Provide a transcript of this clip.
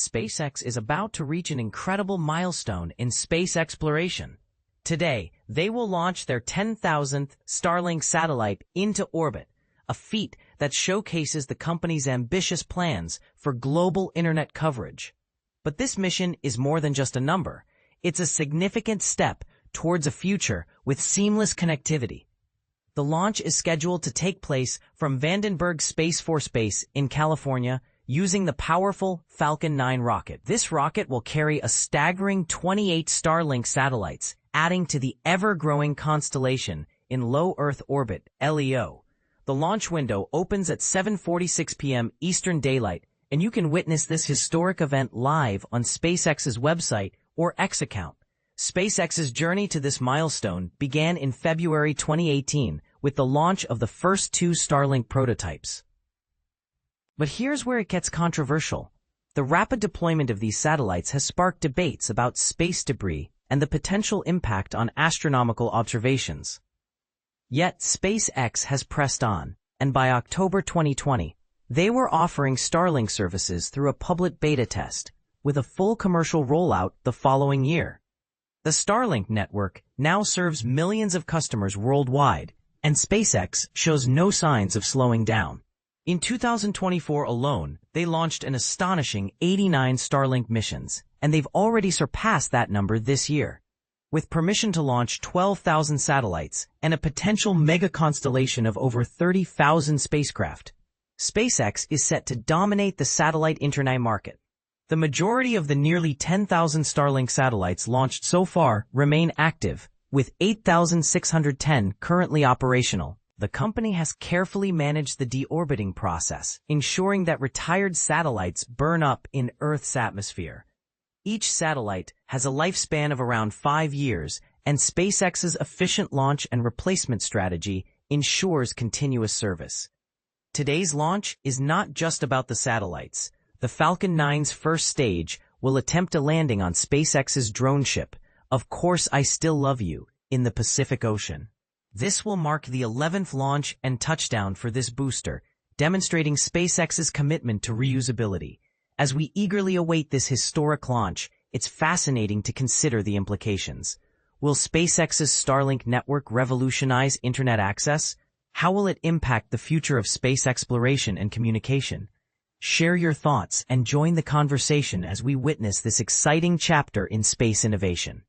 SpaceX is about to reach an incredible milestone in space exploration. Today, they will launch their 10,000th Starlink satellite into orbit, a feat that showcases the company's ambitious plans for global internet coverage. But this mission is more than just a number. It's a significant step towards a future with seamless connectivity. The launch is scheduled to take place from Vandenberg Space Force Base in California using the powerful Falcon 9 rocket. This rocket will carry a staggering 28 Starlink satellites, adding to the ever-growing constellation in low Earth orbit, LEO. The launch window opens at 7:46 p.m. Eastern Daylight, and you can witness this historic event live on SpaceX's website or X account. SpaceX's journey to this milestone began in February 2018 with the launch of the first 2 Starlink prototypes. But here's where it gets controversial. The rapid deployment of these satellites has sparked debates about space debris and the potential impact on astronomical observations. Yet SpaceX has pressed on, and by October 2020, they were offering Starlink services through a public beta test, with a full commercial rollout the following year. The Starlink network now serves millions of customers worldwide, and SpaceX shows no signs of slowing down. In 2024 alone, they launched an astonishing 89 Starlink missions, and they've already surpassed that number this year. With permission to launch 12,000 satellites and a potential mega-constellation of over 30,000 spacecraft, SpaceX is set to dominate the satellite internet market. The majority of the nearly 10,000 Starlink satellites launched so far remain active, with 8,610 currently operational. The company has carefully managed the deorbiting process, ensuring that retired satellites burn up in Earth's atmosphere. Each satellite has a lifespan of around 5 years, and SpaceX's efficient launch and replacement strategy ensures continuous service. Today's launch is not just about the satellites. The Falcon 9's first stage will attempt a landing on SpaceX's drone ship, Of Course I Still Love You, in the Pacific Ocean. This will mark the 11th launch and touchdown for this booster, demonstrating SpaceX's commitment to reusability. As we eagerly await this historic launch, it's fascinating to consider the implications. Will SpaceX's Starlink network revolutionize internet access? How will it impact the future of space exploration and communication? Share your thoughts and join the conversation as we witness this exciting chapter in space innovation.